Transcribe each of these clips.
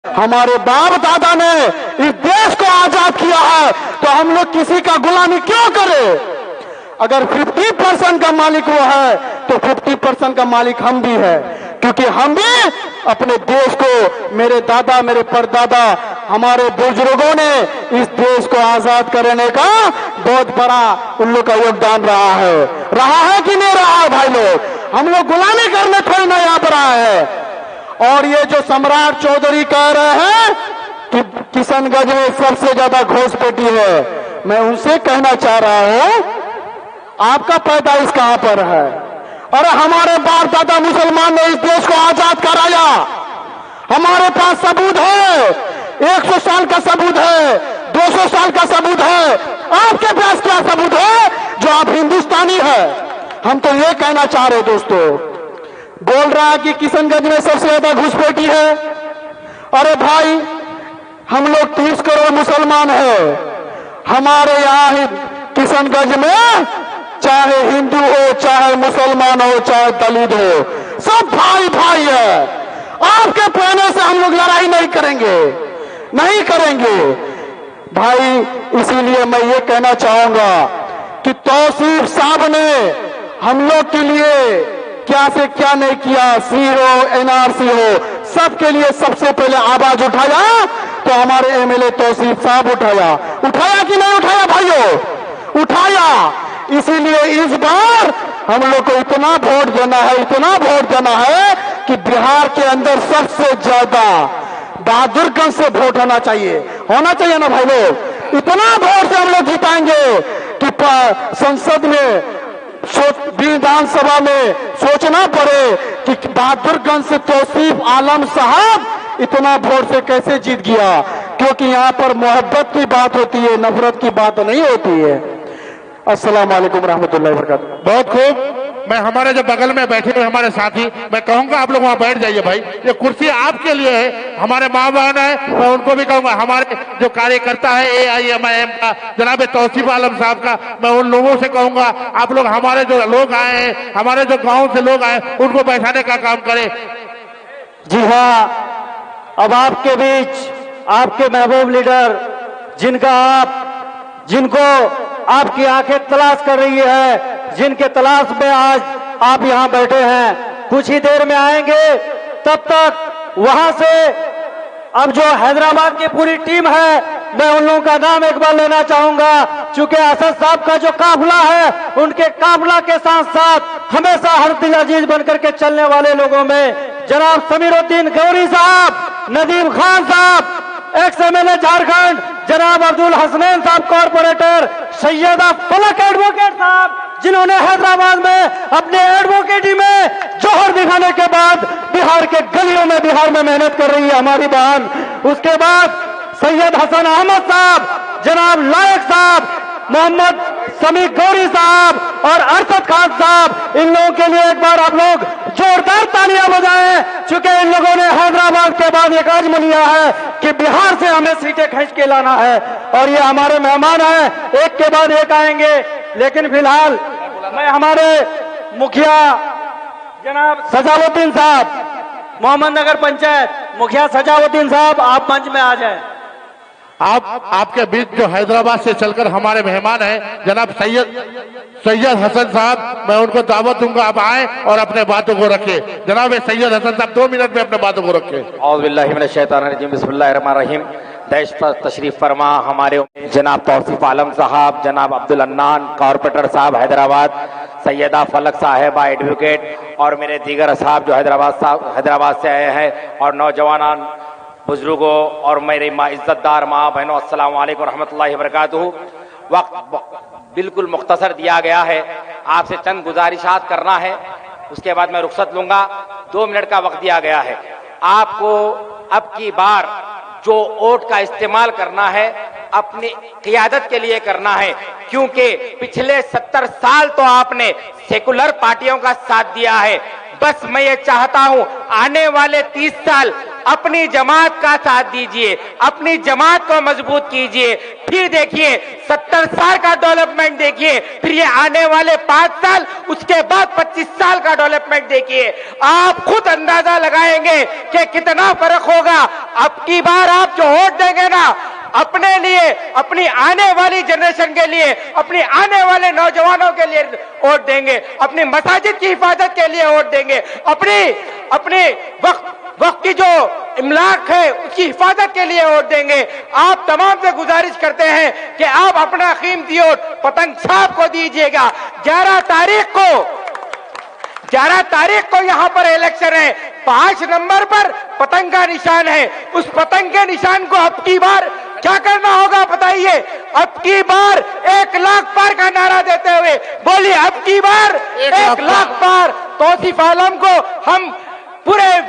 हमारे बाप दादा ने इस देश को आजाद किया है, तो हम लोग किसी का गुलामी क्यों करें? अगर 50% का मालिक वो है तो 50% का मालिक हम भी है, क्योंकि हम भी अपने देश को, मेरे दादा, मेरे परदादा, हमारे बुजुर्गों ने इस देश को आजाद करने का बहुत बड़ा उन लोग का योगदान रहा है कि नहीं रहा है भाई लोग? हम लोग गुलामी करने थोड़ी ना यहाँ पर आए हैं। और ये जो सम्राट चौधरी कह रहे हैं कि किशनगंज में सबसे ज्यादा घुसपैठी है, मैं उनसे कहना चाह रहा हूं, आपका पैदाइश कहां पर है? और हमारे बाप दादा मुसलमान ने इस देश को आजाद कराया, हमारे पास सबूत है, 100 साल का सबूत है, 200 साल का सबूत है। आपके पास क्या सबूत है जो आप हिंदुस्तानी है? हम तो ये कहना चाह रहे दोस्तों, बोल रहा है कि किशनगंज में सबसे ज्यादा घुसपैठी है। अरे भाई, हम लोग 30 करोड़ मुसलमान है, हमारे यहाँ किशनगंज में चाहे हिंदू हो, चाहे मुसलमान हो, चाहे दलित हो, सब भाई भाई है। आपके कहने से हम लोग लड़ाई नहीं करेंगे भाई। इसीलिए मैं ये कहना चाहूंगा कि तौसीफ साहब ने हम लोग के लिए क्या से क्या नहीं किया, सी हो, एनआरसी हो, सबके लिए सबसे पहले आवाज उठाया तो हमारे एमएलए तौसीफ साहब उठाया कि नहीं उठाया भाइयों? उठाया। इसीलिए इस बार हम लोग को इतना वोट देना है कि बिहार के अंदर सबसे ज्यादा बहादुरगंज से वोट होना चाहिए ना भाई लोग? इतना वोट से हम लोग जिताएंगे कि संसद में, विधानसभा में सोचना पड़े कि बहादुरगंज से तौसीफ आलम साहब इतना वोट से कैसे जीत गया, क्योंकि यहाँ पर मोहब्बत की बात होती है, नफरत की बात नहीं होती है। अस्सलाम वालेकुम रहमतुल्लाहि व बरकातहू। बहुत खूब। मैं हमारे जो बगल में बैठे हुए हमारे साथी, मैं कहूंगा आप लोग वहां बैठ जाइए भाई, ये कुर्सी आपके लिए है, हमारे माँ बहन है, मैं उनको भी कहूंगा, हमारे जो कार्यकर्ता है AIMIM का जनाब तौसीफ आलम साहब का, मैं उन लोगों से कहूंगा आप लोग, हमारे जो लोग आए हैं, हमारे जो गाँव से लोग आए, उनको बैठाने का काम करें। जी हाँ, अब आपके बीच आपके महबूब लीडर, जिनको आपकी आंखें तलाश कर रही है, जिनके तलाश में आज आप यहां बैठे हैं, कुछ ही देर में आएंगे। तब तक वहां से अब जो हैदराबाद की पूरी टीम है, मैं उन लोगों का नाम एक बार लेना चाहूंगा, चूंकि असद साहब का जो काफिला है, उनके काफिला के साथ साथ हमेशा हर दिल अजीज बनकर के चलने वाले लोगों में जनाब समीरुद्दीन गौरी साहब, नदीम खान साहब, एक्स-MLA झारखंड, जनाब अब्दुल हसनैन साहब कॉर्पोरेटर, सैयदा फलक एडवोकेट साहब, जिन्होंने हैदराबाद में अपने एडवोकेटी में जोहर दिखाने के बाद बिहार के गलियों में, बिहार में मेहनत कर रही है हमारी बहन। उसके बाद सैयद हसन अहमद साहब, जनाब लायक साहब, मोहम्मद समी गौरी साहब और अरशद खान साहब, इन लोगों के लिए एक बार आप लोग जोरदार तालियां बजाएं, चूंकि इन लोगों ने हैदराबाद के बाद एक आज़म लिया है कि बिहार से हमें सीटें खींच के लाना है, और ये हमारे मेहमान हैं, एक के बाद एक आएंगे। लेकिन फिलहाल मैं हमारे मुखिया जनाब सजावुद्दीन साहब, मोहम्मद नगर पंचायत मुखिया सजावुद्दीन साहब, आप मंच में आ जाएं। आपके बीच जो हैदराबाद से चलकर हमारे मेहमान हैं जनाब सैयद हसन साहब, मैं उनको दावत दूंगा आप आए और अपने बातों को रखें। जनाब सैयद हसन साहब 2 मिनट में अपने बातों को रखें। औज़ु बिल्लाहि मिनश शैतानिर रजीम, बिस्मिल्लाहिर्रहमानिर्रहीम। देश पर तशरीफ फरमा हमारे जनाब तौसीफ आलम साहब, जनाब अब्दुल अन्नान कॉर्पोरेटर साहब हैदराबाद, सैयदा फलक साहिबा एडवोकेट, और मेरे दीगर साहब जो हैदराबाद से आए हैं, और नौजवान बुजुर्गों और मेरी माँ इज्जतदार माँ बहनों, अस्सलाम वालेकुम रहमतुल्लाहि व बरकातहू। वक्त बिल्कुल मुख्तसर दिया गया है, आपसे चंद गुजारिशात करना है, उसके बाद मैं रुख्सत लूंगा। 2 मिनट का वक्त दिया गया है। आपको अब की बार जो वोट का इस्तेमाल करना है अपनी क़ियादत के लिए करना है, क्योंकि पिछले 70 साल तो आपने सेकुलर पार्टियों का साथ दिया है। बस मैं ये चाहता हूं आने वाले 30 साल अपनी जमात का साथ दीजिए, अपनी जमात को मजबूत कीजिए। फिर देखिए 70 साल का डेवलपमेंट देखिए, फिर ये आने वाले 5 साल, उसके बाद 25 साल का डेवलपमेंट देखिए। आप खुद अंदाजा लगाएंगे कि कितना फर्क होगा। अब की बार आप जो वोट देंगे ना, अपने लिए, अपनी आने वाली जनरेशन के लिए, अपनी आने वाले नौजवानों के लिए वोट देंगे, अपनी मसाजिद की हिफाजत के लिए वोट देंगे, अपनी वक्त की जो इमलाक है उसकी हिफाजत के लिए वोट देंगे। आप तमाम से गुजारिश करते हैं कि आप अपना कीमती वोट पतंग साहब को दीजिएगा। 11 तारीख को यहाँ पर इलेक्शन है, 5 नंबर पर पतंग का निशान है। उस पतंग के निशान को अब की बार क्या करना होगा बताइए? अब की बार 1 लाख पार का नारा देते हुए बोलिए, अब की बार 1 लाख पार। तौसीफ आलम को हम पूरे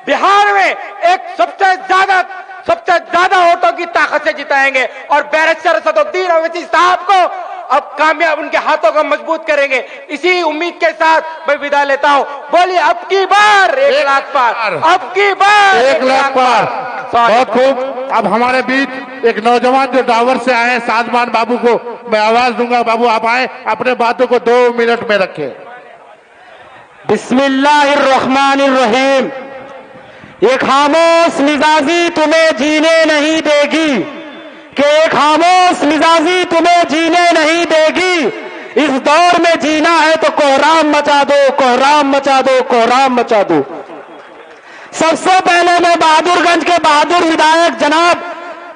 बिहार में एक सबसे ज्यादा वोटों की ताकत से जिताएंगे और बैरिस्टर असदुद्दीन ओवैसी साहब को अब कामयाब, उनके हाथों को मजबूत करेंगे। इसी उम्मीद के साथ मैं विदा लेता हूं। बोलिए, अब की बार 1 लाख पार, अब की बार 1 लाख पार। बहुत खूब। अब हमारे बीच एक नौजवान जो डावर से आए, सादमान बाबू को मैं आवाज दूंगा। बाबू आप आए, अपने बातों को 2 मिनट में रखें। बिस्मिल्लाहिर्रहमानिर्रहीम। ये खामोश मिजाजी तुम्हें जीने नहीं देगी, कि एक खामोश मिजाजी तुम्हें जीने नहीं देगी। इस दौर में जीना है तो कोहराम मचा दो, कोहराम मचा दो, कोहराम मचा दो। सबसे पहले मैं बहादुरगंज के बहादुर विधायक जनाब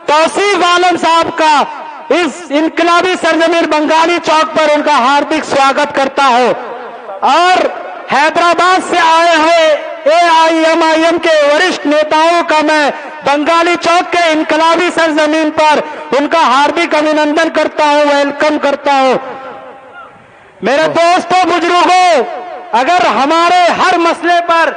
तौसीफ आलम साहब का इस इनकलाबी सरजमीन बंगाली चौक पर उनका हार्दिक स्वागत करता हूं और हैदराबाद से आए हुए AIMIM के वरिष्ठ नेताओं का मैं बंगाली चौक के इनकलाबी सरजमीन पर उनका हार्दिक अभिनंदन करता हूं, वेलकम करता हूं। मेरे दोस्तों बुजुर्गों, अगर हमारे हर मसले पर,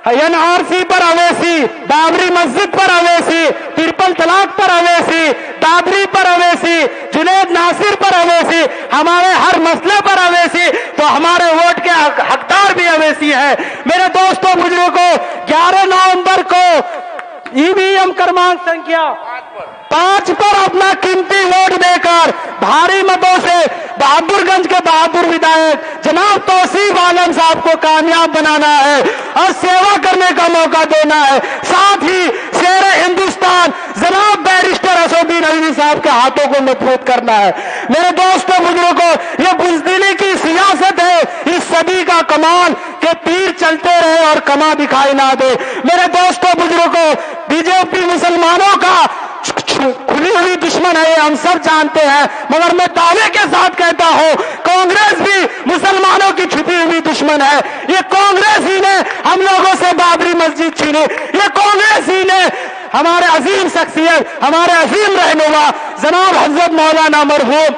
NRC पर अवैसी, बाबरी मस्जिद पर अवैसी, ट्रिपल तलाक पर अवैसी, दादरी पर अवैसी, जुनैद नासिर पर अवैसी, हमारे हर मसले पर अवैसी, तो हमारे वोट के हकदार भी अवैसी है। मेरे दोस्तों बुजुर्गों, 11 नवंबर को EVM क्रमांक संख्या 5 पर अपना कीमती वोट देकर भारी मतों से बहादुरगंज के बहादुर विधायक जनाब तौसीफ आलम साहब को कामयाब बनाना है और सेवा करने का मौका देना है। साथ ही शेर हिंदुस्तान जनाब बैरिस्टर असदुद्दीन ओवैसी साहब के हाथों को मजबूत करना है। मेरे दोस्तों बुजुर्गों, ये बुज़दिली की सियासत है, इस सदी का कमाल के तीर चलते रहे और कमा दिखाई ना दे। मेरे दोस्तों बुजुर्गों, बीजेपी मुसलमानों का खुली हुई दुश्मन है, ये हम सब जानते हैं, मगर मैं दावे के साथ कहता हूं कांग्रेस भी मुसलमानों की छुपी हुई दुश्मन है। ये कांग्रेस ही ने हम लोगों से बाबरी मस्जिद छीनी, ये कांग्रेस ही ने हमारे अजीम शख्सियत, हमारे अजीम रहनुमा जनाब हजरत मौलाना मरहूम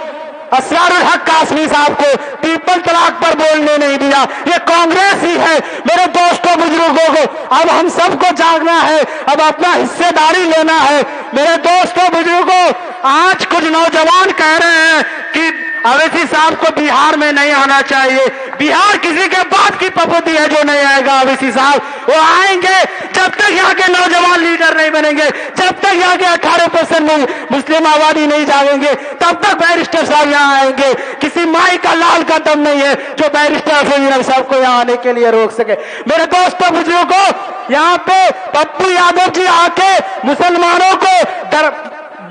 असरारुल हक कासमी साहब को ट्रिपल तलाक पर बोलने नहीं दिया। ये कांग्रेस ही है। मेरे दोस्तों बुजुर्गों को अब हम सबको जागना है, अब अपना हिस्सेदारी लेना है। मेरे दोस्तों बुजुर्गों, आज कुछ नौजवान कह रहे हैं कि ओवैसी साहब को बिहार में नहीं आना चाहिए। बिहार किसी के बाप की पपौती है जो नहीं आएगा ओवैसी साहब। वो आएंगे जब तक यहाँ के नौजवान लीडर नहीं बनेंगे, जब तक यहाँ के 18% मुस्लिम आबादी नहीं जागेंगे, तब तक बैरिस्टर साहब यहाँ आएंगे। किसी माई का लाल का दम नहीं है जो बैरिस्टर असदुद्दीन साहब को यहाँ आने के लिए रोक सके। मेरे दोस्तों बुजुर्गों, यहाँ पे पप्पू यादव जी आके मुसलमानों को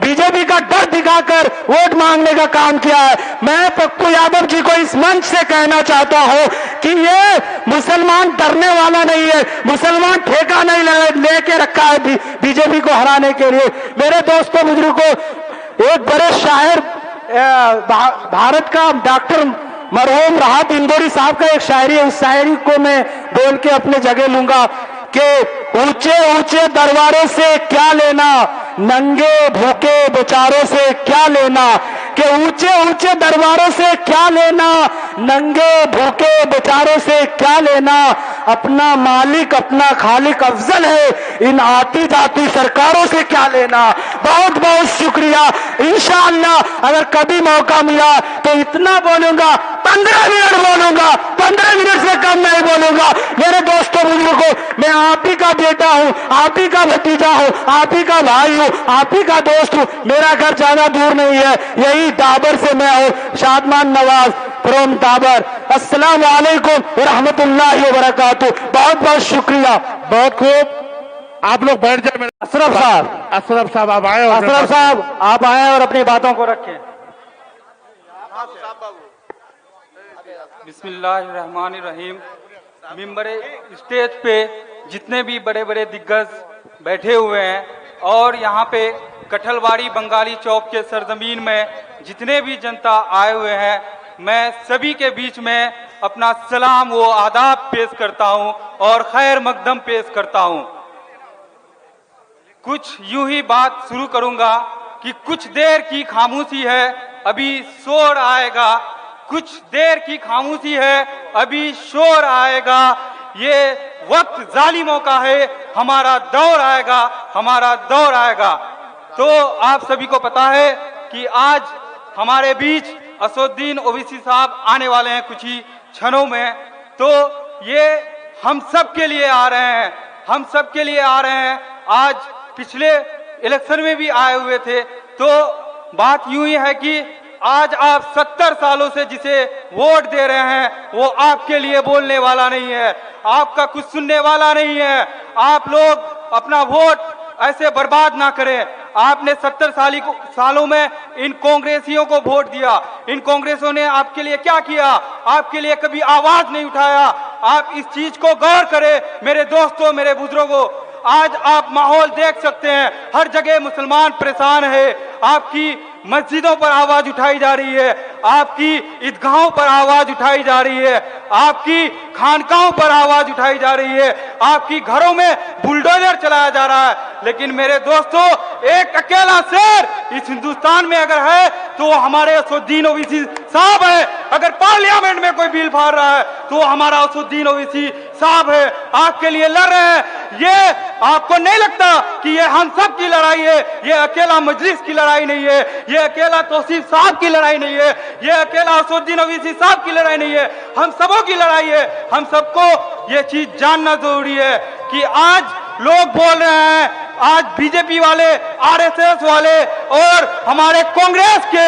बीजेपी का डर दिखाकर वोट मांगने का काम किया है। मैं पप्पू यादव जी को इस मंच से कहना चाहता हूं कि ये मुसलमान डरने वाला नहीं है, मुसलमान ठेका नहीं लेके रखा है बीजेपी को हराने के लिए। मेरे दोस्तों बुजुर्गों, एक बड़े शायर भारत का डॉक्टर मरहूम राहत इंदौरी साहब का एक शायरी है, उस शायरी को मैं बोल के अपने जगह लूंगा कि ऊंचे ऊंचे दरबारों से क्या लेना, नंगे भूखे बेचारों से क्या लेना, कि ऊंचे ऊंचे दरबारों से क्या लेना, नंगे भूखे बेचारों से क्या लेना, अपना मालिक अपना खालिक अफजल है, इन आती जाती सरकारों से क्या लेना। बहुत बहुत शुक्रिया। इंशाअल्लाह अगर कभी मौका मिला तो इतना बोलूंगा, 15 मिनट बोलूंगा, 15 मिनट से कम नहीं बोलूंगा। मेरे दोस्तों बुजुर्गों, मैं आप ही का बेटा हूं, आप ही का भतीजा हूं, आप ही का भाई हूं, आप ही का दोस्त हूं। मेरा घर ज्यादा दूर नहीं है, यही दाबर से मैं हूं, शादमान नवाज फ्रॉम दाबर। अस्सलाम वालेकुम व रहमतुल्लाहि व बरकातुहू। बहुत बहुत शुक्रिया। बहुत खूब, आप लोग बैठ जाए। मेरे अशरफ साहब, अशरफ साहब आप आए और अशरफ साहब आप आए और अपनी बातों को रखें। बिस्मिल्लाहिर्रहमानिर्रहीम। मिंबरे स्टेज पे जितने भी बड़े बड़े दिग्गज बैठे हुए हैं और यहाँ पे कठलवाड़ी बंगाली चौक के सरजमीन में जितने भी जनता आए हुए हैं, मैं सभी के बीच में अपना सलाम व आदाब पेश करता हूँ और खैर मकदम पेश करता हूँ। कुछ यूं ही बात शुरू करूंगा कि कुछ देर की खामोशी है, अभी शोर आएगा। कुछ देर की खामोशी है, अभी शोर आएगा। ये वक्त जालिमों का है, हमारा दौर आएगा, हमारा दौर आएगा। तो आप सभी को पता है कि आज हमारे बीच असदुद्दीन ओवैसी साहब आने वाले हैं कुछ ही क्षणों में। तो ये हम सब के लिए आ रहे हैं, हम सब के लिए आ रहे हैं। आज पिछले इलेक्शन में भी आए हुए थे। तो बात यूं ही है कि आज आप 70 सालों से जिसे वोट दे रहे हैं वो आपके लिए बोलने वाला नहीं है, आपका कुछ सुनने वाला नहीं है। आप लोग अपना वोट ऐसे बर्बाद ना करें। आपने 70 सालों में इन कांग्रेसियों को वोट दिया, इन कांग्रेसों ने आपके लिए क्या किया? आपके लिए कभी आवाज नहीं उठाया। आप इस चीज को गौर करें मेरे दोस्तों, मेरे बुजुर्गों। आज आप माहौल देख सकते हैं, हर जगह मुसलमान परेशान है। आपकी मस्जिदों पर आवाज उठाई जा रही है, आपकी ईदगाहों पर आवाज उठाई जा रही है, आपकी खानकाहों पर आवाज उठाई जा रही है, आपकी घरों में बुलडोजर चलाया जा रहा है। लेकिन मेरे दोस्तों, एक अकेला शेर इस हिंदुस्तान में अगर है तो वो हमारे असदुद्दीन ओवैसी साहब है। अगर पार्लियामेंट में कोई बिल फाड़ रहा है तो वो हमारा असदुद्दीन ओवैसी साहब है, आपके लिए लड़ रहे हैं। ये आपको नहीं लगता कि ये हम सब की लड़ाई है? ये अकेला मजलिस की लड़ाई नहीं है, ये अकेला तौसीफ साहब की लड़ाई नहीं है, ये अकेला असदुद्दीन ओवैसी साहब की लड़ाई नहीं है, हम सबों की लड़ाई है। हम सबको ये चीज जानना जरूरी है कि आज लोग बोल रहे हैं, आज बीजेपी वाले, आरएसएस वाले और हमारे कांग्रेस के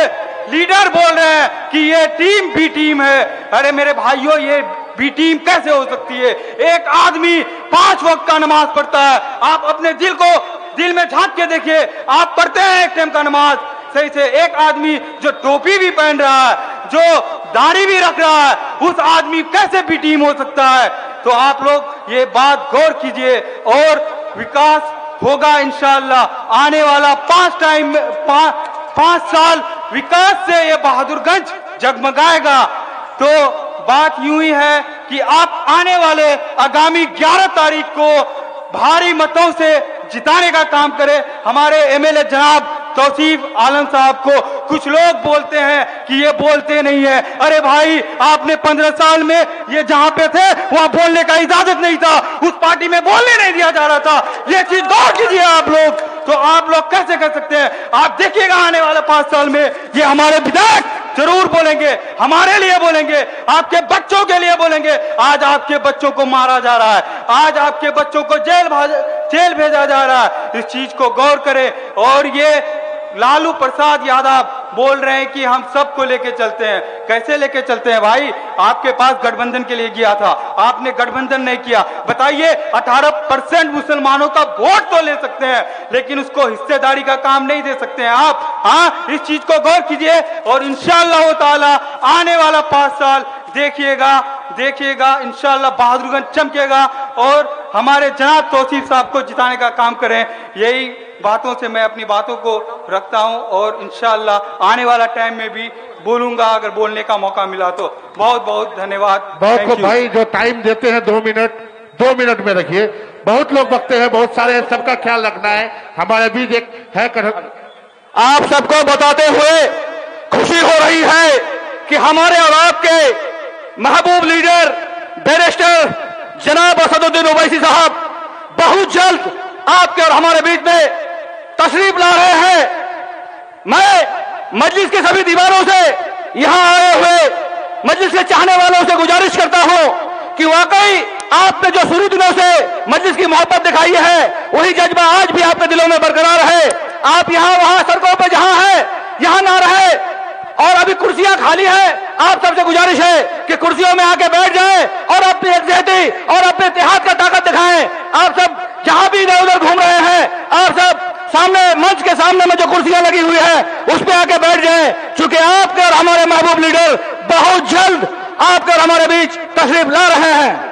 लीडर बोल रहे हैं कि ये टीम बी टीम है। अरे मेरे भाइयों, ये बी टीम कैसे हो सकती है? एक आदमी 5 वक्त का नमाज पढ़ता है। आप अपने दिल में झांक के देखिए, आप पढ़ते हैं एक टाइम का नमाज सही से? एक आदमी जो टोपी भी पहन रहा है, जो दाढ़ी भी रख रहा है, उस आदमी कैसे बी टीम हो सकता है? तो आप लोग ये बात गौर कीजिए और विकास होगा इंशाअल्लाह। आने वाला 5 साल विकास से ये बहादुरगंज जगमगाएगा। तो बात यूं ही है कि आप आने वाले आगामी 11 तारीख को भारी मतों से जिताने का काम करें। हमारे एमएलए जनाब तौसीफ आलम साहब को कुछ लोग बोलते हैं कि ये बोलते नहीं है। अरे भाई, आपने 15 साल में ये जहां पे थे वहां बोलने का इजाजत नहीं था, उस पार्टी में बोलने नहीं दिया जा रहा था। ये चीज गौर कीजिए आप लोग। तो आप लोग कैसे कर सकते हैं? आप देखिएगा आने वाले 5 साल में ये हमारे विधायक जरूर बोलेंगे, हमारे लिए बोलेंगे, आपके बच्चों के लिए बोलेंगे। आज आपके बच्चों को मारा जा रहा है, आज आपके बच्चों को जेल भेजा जा रहा है। इस चीज को गौर करें। और ये लालू प्रसाद यादव बोल रहे हैं कि हम सबको लेके चलते हैं। कैसे लेके चलते हैं भाई? आपके पास गठबंधन के लिए गया था, आपने गठबंधन नहीं किया। बताइए, 18% मुसलमानों का वोट तो ले सकते हैं, लेकिन उसको हिस्सेदारी का काम नहीं दे सकते हैं आप। हाँ, इस चीज को गौर कीजिए और इंशाअल्लाह ताला आने वाला 5 साल देखिएगा इंशाअल्लाह बहादुरगंज चमकेगा और हमारे जनाब तौसीफ साहब को जिताने का काम करें। यही बातों से मैं अपनी बातों को रखता हूं और इंशाअल्लाह आने वाला टाइम में भी बोलूंगा अगर बोलने का मौका मिला तो। बहुत बहुत धन्यवाद। बहुत को भाई जो टाइम देते हैं 2 मिनट में रखिए। बहुत लोग बकते हैं, बहुत सारे हैं, सबका ख्याल रखना है। हमारे बीच एक है आप सबको बताते हुए खुशी हो रही है कि हमारे और आपके महबूब लीडर बैरिस्टर जनाब असदुद्दीन ओवैसी साहब बहुत जल्द आपके और हमारे बीच में तशरीफ ला रहे हैं। मैं मजलिस के सभी दीवारों से यहां आए हुए मजलिस के चाहने वालों से गुजारिश करता हूं कि वाकई आपने जो शुरू दिनों से मजलिस की मोहब्बत दिखाई है, वही जज्बा आज भी आपके दिलों में बरकरार है। आप यहां वहां सड़कों पर जहां है यहां ना रहे, और अभी कुर्सियां खाली है, आप सबसे गुजारिश है कि कुर्सियों में आके बैठ जाएं और अपनी एकजुटती और अपने इत्तेहाद का ताकत दिखाएं। आप सब जहां भी इधर उधर घूम रहे हैं, आप सब सामने मंच के सामने में जो कुर्सियां लगी हुई है उस पे आके बैठ जाएं, क्योंकि आपके और हमारे महबूब लीडर बहुत जल्द आपके और हमारे बीच तशरीफ ला रहे हैं।